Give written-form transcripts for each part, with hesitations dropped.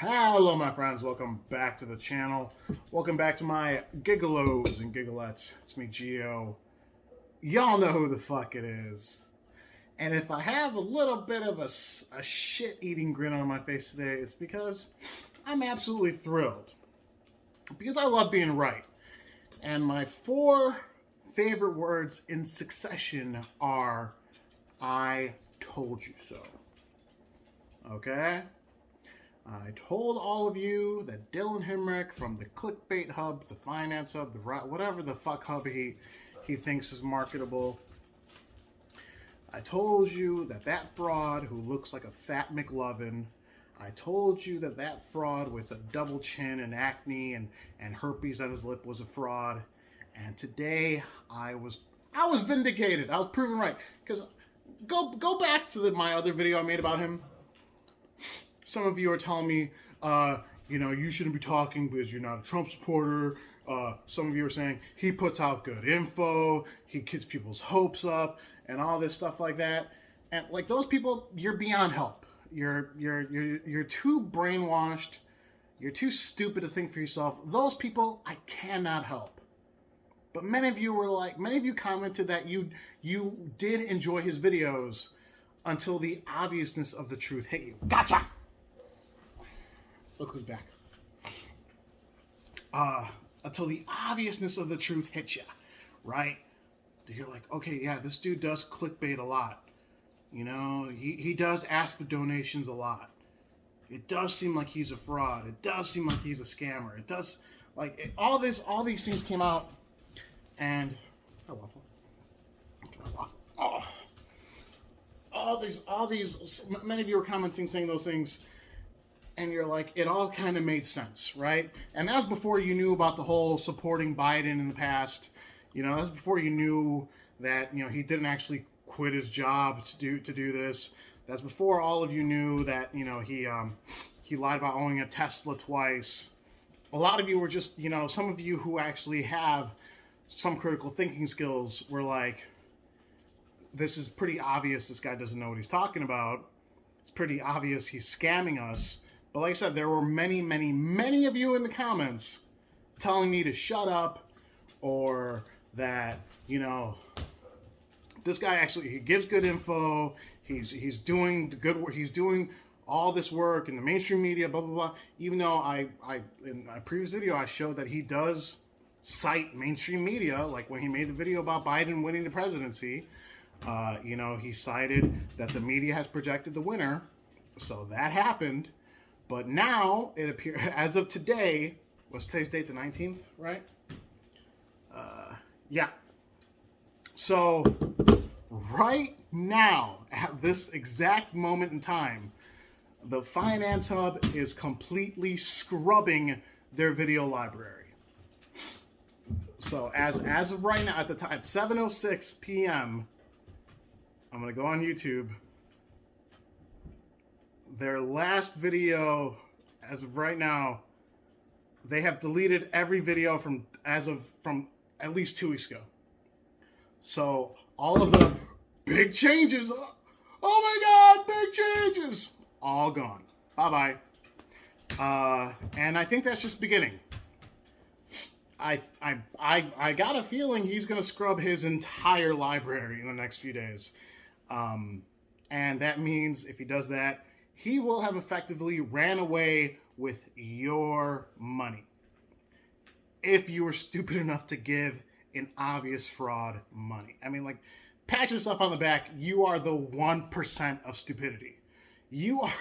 Hello my friends, welcome back to the channel. Welcome back to my Gig-Olos and Gigolettes. It's me, Gio. Y'all know who the fuck it is. And if I have a little bit of a shit-eating grin on my face today, it's because I'm absolutely thrilled. Because I love being right. And my 4 favorite words in succession are, I told you so. Okay? I told all of you that Dylan Hemrick from the clickbait hub, the finance hub, the whatever the fuck hub he thinks is marketable. I told you that that fraud who looks like a fat McLovin. I told you that that fraud with a double chin and acne and herpes on his lip was a fraud. And today I was vindicated. I was proven right. Because go back to my other video I made about him. Some of you are telling me, you shouldn't be talking because you're not a Trump supporter. Some of you are saying he puts out good info, he gets people's hopes up, and all this stuff like that. And like those people, you're beyond help. You're too brainwashed. You're too stupid to think for yourself. Those people, I cannot help. But many of you commented that you did enjoy his videos until the obviousness of the truth hit you. Gotcha! Look who's back. Until the obviousness of the truth hits you, right? You're like, okay, yeah, this dude does clickbait a lot. You know, he does ask for donations a lot. It does seem like he's a fraud. It does seem like he's a scammer. It does, all these things came out, and waffle. Oh. All these, many of you were commenting saying those things, and you're like, it all kind of made sense, right? And that was before you knew about the whole supporting Biden in the past. You know, that was before you knew that, he didn't actually quit his job to do this. That's before all of you knew that, he lied about owning a Tesla twice. A lot of you were just, some of you who actually have some critical thinking skills were like, this is pretty obvious this guy doesn't know what he's talking about. It's pretty obvious he's scamming us. But like I said, there were many, many, many of you in the comments telling me to shut up, or that, this guy actually, he gives good info, he's doing the good work, he's doing all this work in the mainstream media, blah, blah, blah. Even though in my previous video, I showed that he does cite mainstream media, like when he made the video about Biden winning the presidency. He cited that the media has projected the winner, so that happened. But now it appears, as of today, what's today's date? The 19th, right? Yeah. So right now, at this exact moment in time, the Finance Hub is completely scrubbing their video library. So as of right now, at 7:06 p.m., I'm going to go on YouTube. Their last video, as of right now, they have deleted every video from at least 2 weeks ago. So all of the big changes, oh my God, big changes, all gone. Bye-bye. And I think that's just beginning. I got a feeling he's going to scrub his entire library in the next few days. And that means if he does that, he will have effectively ran away with your money. If you were stupid enough to give an obvious fraud money. I mean, pat yourself on the back. You are the 1% of stupidity. You are,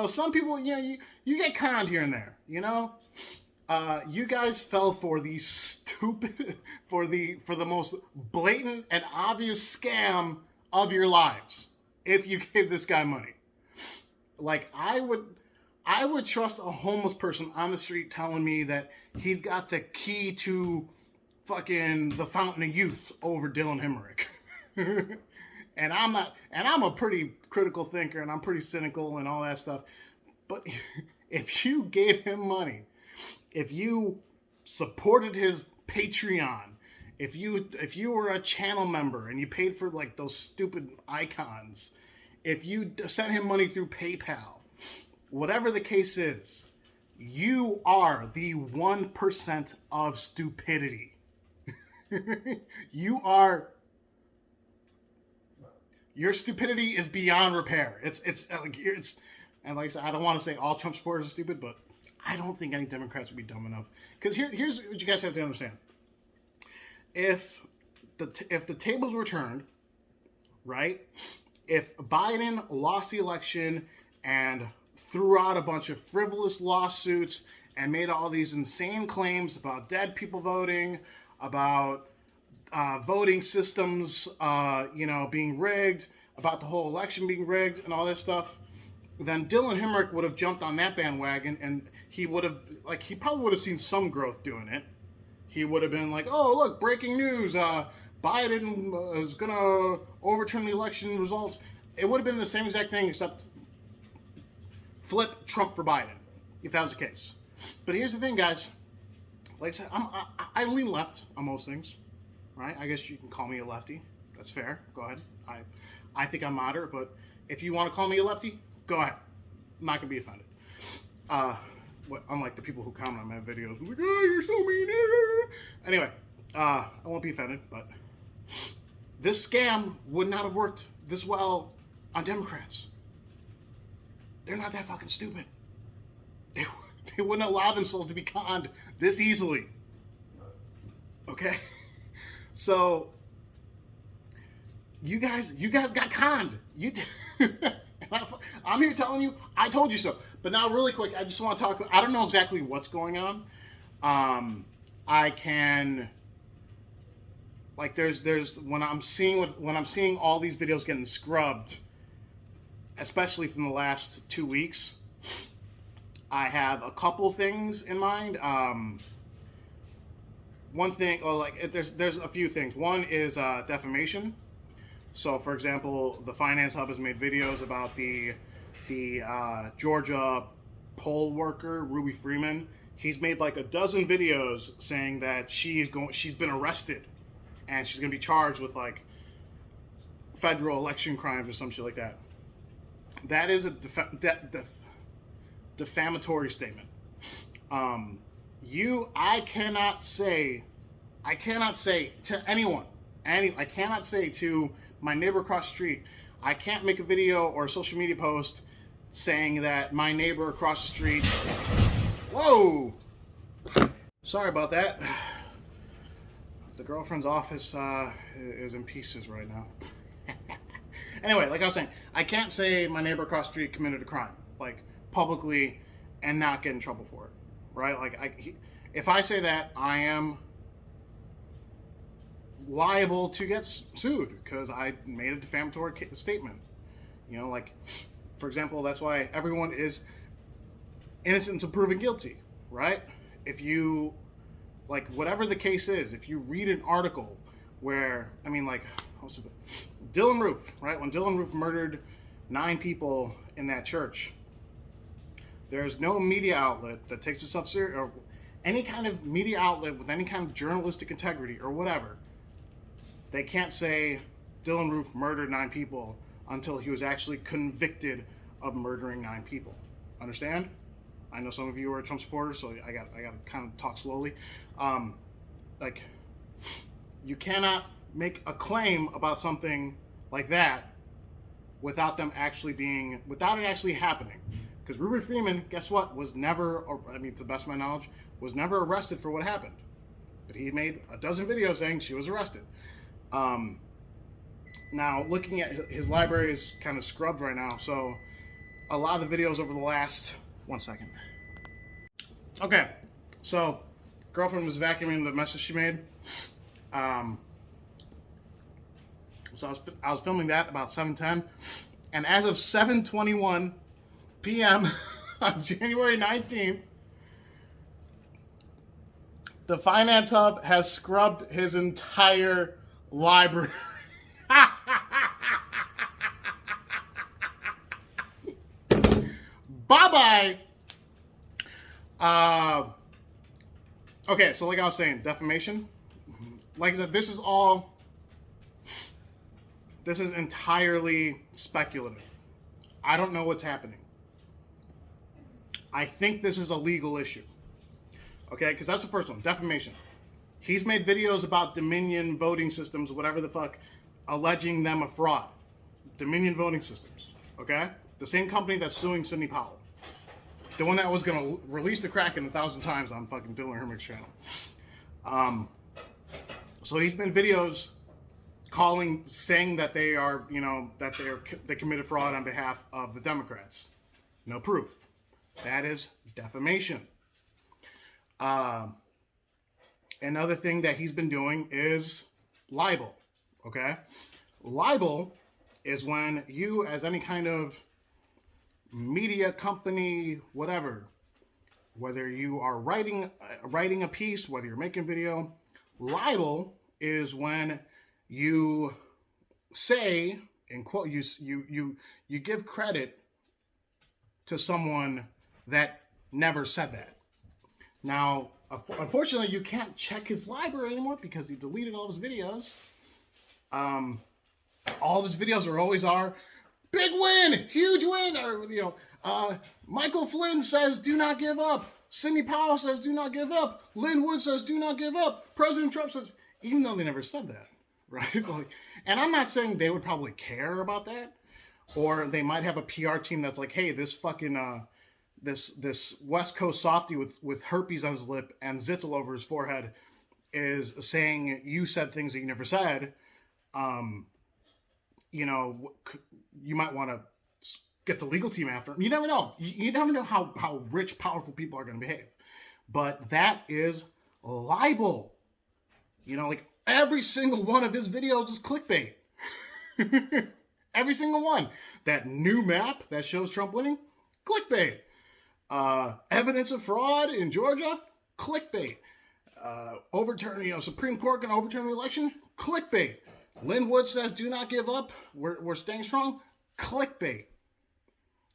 some people, you get conned here and there, you guys fell for the stupid, for the most blatant and obvious scam of your lives. If you gave this guy money, I would trust a homeless person on the street telling me that he's got the key to fucking the Fountain of Youth over Dylan Hemrick. And I'm a pretty critical thinker, and I'm pretty cynical and all that stuff. But if you gave him money, if you supported his Patreon, if you were a channel member and you paid for those stupid icons, if you sent him money through PayPal, whatever the case is, you are the 1% of stupidity. Your stupidity is beyond repair. It's and like I said, I don't want to say all Trump supporters are stupid, but I don't think any Democrats would be dumb enough. Because here's what you guys have to understand. If the tables were turned, right? If Biden lost the election and threw out a bunch of frivolous lawsuits and made all these insane claims about dead people voting, about voting systems, being rigged, about the whole election being rigged and all this stuff, then Dylan Hemrick would have jumped on that bandwagon, and he probably would have seen some growth doing it. He would have been like, oh, look, breaking news, Biden is going to overturn the election results. It would have been the same exact thing, except flip Trump for Biden, if that was the case. But here's the thing, guys. Like I said, I lean left on most things, right? I guess you can call me a lefty. That's fair. Go ahead. I think I'm moderate, but if you want to call me a lefty, go ahead. I'm not going to be offended. Unlike the people who comment on my videos, like, oh, you're so mean. Anyway, I won't be offended, but this scam would not have worked this well on Democrats. They're not that fucking stupid. They wouldn't allow themselves to be conned this easily. Okay? So, you guys got conned. I'm here telling you, I told you so. But now, really quick, I just want to talk. I don't know exactly what's going on. I can, like, there's when I'm seeing all these videos getting scrubbed, especially from the last 2 weeks, I have a couple things in mind. One thing, there's a few things. One is defamation. So, for example, the Finance Hub has made videos about the Georgia poll worker, Ruby Freeman. He's made like a dozen videos saying that she's been arrested and she's going to be charged with like federal election crimes or some shit like that. That is a defamatory statement. I cannot say to anyone, I cannot say to my neighbor across the street, I can't make a video or a social media post saying that my neighbor across the street, whoa, sorry about that. The girlfriend's office is in pieces right now. Anyway, like I was saying, I can't say my neighbor across the street committed a crime, like, publicly and not get in trouble for it, right? Like, if I say that, I am liable to get sued because I made a defamatory statement. You know, like, for example, that's why everyone is innocent until proven guilty, right? If you, like, whatever the case is, if you read an article where, I mean, like, Dylan Roof, right? When Dylan Roof murdered 9 people in that church, there's no media outlet that takes itself serious, or any kind of media outlet with any kind of journalistic integrity or whatever. They can't say Dylan Roof murdered 9 people until he was actually convicted of murdering 9 people. Understand? I know some of you are Trump supporters, so I got to kind of talk slowly. Like, you cannot make a claim about something like that without it actually happening. Because Ruby Freeman, guess what, was never, I mean, to the best of my knowledge, was never arrested for what happened. But he made a dozen videos saying she was arrested. Now, looking at his library is kind of scrubbed right now, so a lot of the videos over the last, one second. Okay, so girlfriend was vacuuming the messes she made. So I was filming that about 7:10, and as of 7:21 p.m. on January 19th, the Finance Hub has scrubbed his entire library. Bye-bye. Okay, so like I was saying, defamation. Like I said, this is entirely speculative. I don't know what's happening. I think this is a legal issue. Okay, because that's the first one, defamation. He's made videos about Dominion voting systems, whatever the fuck, alleging them of fraud. Dominion voting systems, okay? The same company that's suing Sidney Powell. The one that was going to release the Kraken 1,000 times on fucking Dylan Hermick's channel. So he's made videos saying that they are, that they committed fraud on behalf of the Democrats. No proof. That is defamation. Another thing that he's been doing is libel, okay? Libel is when you, as any kind of media company, whatever, whether you are writing a piece, whether you're making video, libel is when you say, in quote, you give credit to someone that never said that. Now, unfortunately, you can't check his library anymore because he deleted all his videos. All of his videos always are, big win, huge win, or, Michael Flynn says, do not give up. Sidney Powell says, do not give up. Lynn Wood says, do not give up. President Trump says, even though they never said that, right? And I'm not saying they would probably care about that, or they might have a PR team that's like, hey, this fucking, this West Coast softie with herpes on his lip and zits all over his forehead is saying you said things that you never said. You might want to get the legal team after him. You never know. You never know how rich, powerful people are going to behave. But that is libel. Like every single one of his videos is clickbait. Every single one. That new map that shows Trump winning, clickbait. Evidence of fraud in Georgia, clickbait. Supreme Court can overturn the election, clickbait. Lynn Wood says, do not give up. We're staying strong, clickbait.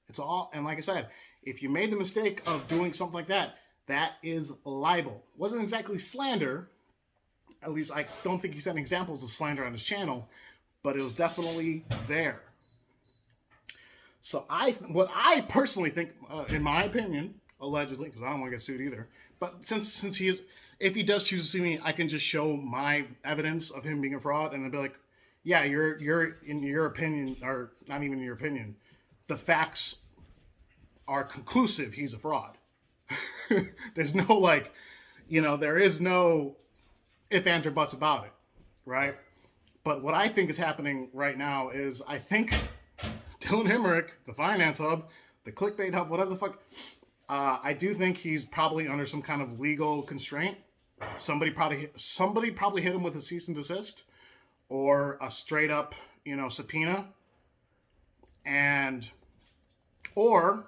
It's all, and like I said, if you made the mistake of doing something like that, that is libel. Wasn't exactly slander. At least I don't think he said examples of slander on his channel, but it was definitely there. So what I personally think, in my opinion, allegedly, because I don't want to get sued either, but since if he does choose to sue me, I can just show my evidence of him being a fraud, and then be like, yeah, you're in your opinion, or not even in your opinion, the facts are conclusive. He's a fraud. There's no there is no if, ands, or buts about it, right? But what I think is happening right now is I think Dylan Hermick, the finance hub, the clickbait hub, whatever the fuck, I do think he's probably under some kind of legal constraint. Somebody probably hit him with a cease and desist or a straight up, subpoena, or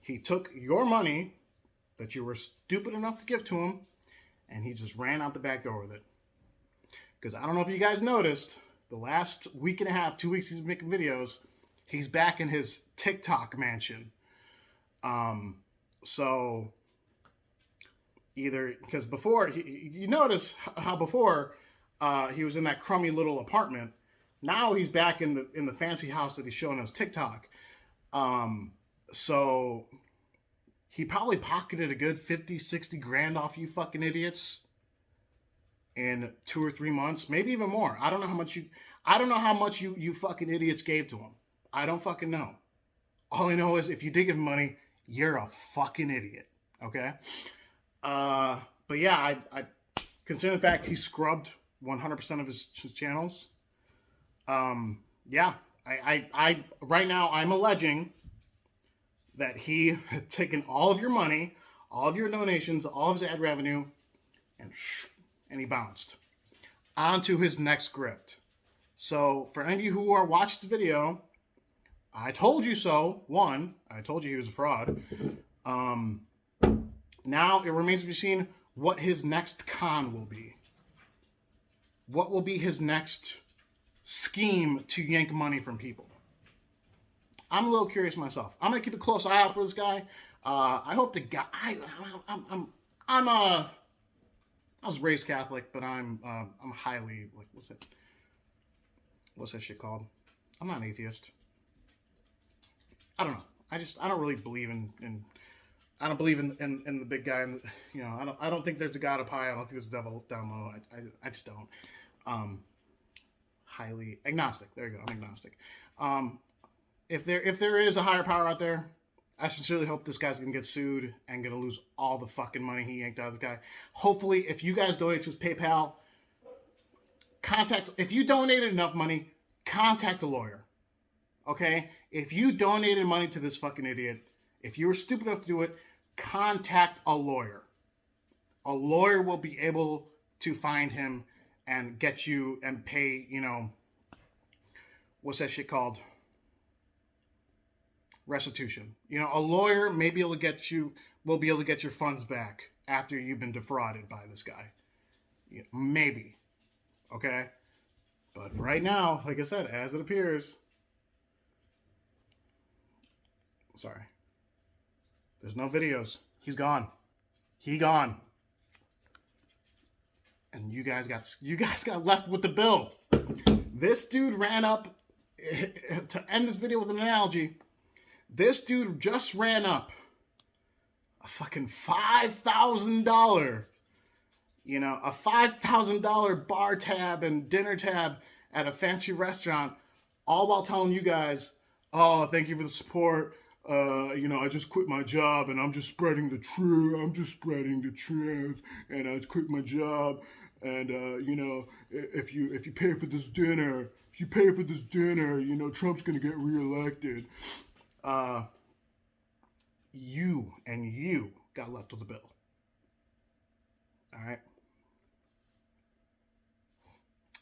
he took your money that you were stupid enough to give to him, and he just ran out the back door with it. Because I don't know if you guys noticed, the last week and a half, 2 weeks he's making videos, he's back in his TikTok mansion. So either, because before, you notice how before he was in that crummy little apartment. Now he's back in the fancy house that he's showing us TikTok. So he probably pocketed a good 50, 60 grand off you fucking idiots in 2 or 3 months, maybe even more. I don't know how much you fucking idiots gave to him. I don't fucking know. All I know is if you did give him money, you're a fucking idiot. Okay? But yeah, I consider the fact he scrubbed 100% of his channels. Yeah, I right now I'm alleging that he had taken all of your money, all of your donations, all of his ad revenue, and he bounced onto his next grift. So for any of you who are watching this video, I told you so. One, I told you he was a fraud. Now it remains to be seen what his next con will be. What will be his next scheme to yank money from people? I'm a little curious myself. I'm gonna keep a close eye out for this guy. I hope the guy. I was raised Catholic, but I'm highly what's that shit called? I'm not an atheist. I don't know. I don't really believe I don't believe in the big guy. And you know, I don't think there's a God up high. I don't think there's a devil down low. I just don't. Highly agnostic. There you go. I'm agnostic. If there is a higher power out there, I sincerely hope this guy's gonna get sued and gonna lose all the fucking money he yanked out of this guy. Hopefully, if you guys donate to his PayPal, if you donated enough money, contact a lawyer. Okay? If you donated money to this fucking idiot, if you were stupid enough to do it, contact a lawyer. A lawyer will be able to find him and get you and pay, you know, what's that shit called? Restitution. You know, a lawyer may be able to get you, will be able to get your funds back after you've been defrauded by this guy. Yeah, maybe. Okay? But right now, like I said, as it appears, sorry, there's no videos. He's gone. He gone. And you guys got left with the bill. This dude ran up, to end this video with an analogy, this dude just ran up a fucking $5,000, you know, a $5,000 bar tab and dinner tab at a fancy restaurant, all while telling you guys, oh, thank you for the support. You know, I just quit my job and I'm just spreading the truth. I'm just spreading the truth, and I quit my job. And you know, if you pay for this dinner, you know, Trump's gonna get reelected. You got left with the bill. All right.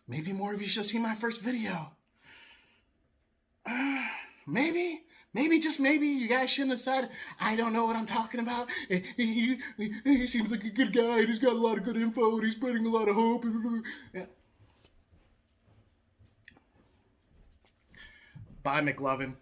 Maybe more of you should see my first video. Maybe, just maybe, you guys shouldn't have said, I don't know what I'm talking about. He seems like a good guy. He's got a lot of good info. And he's spreading a lot of hope. Yeah. Bye, McLovin.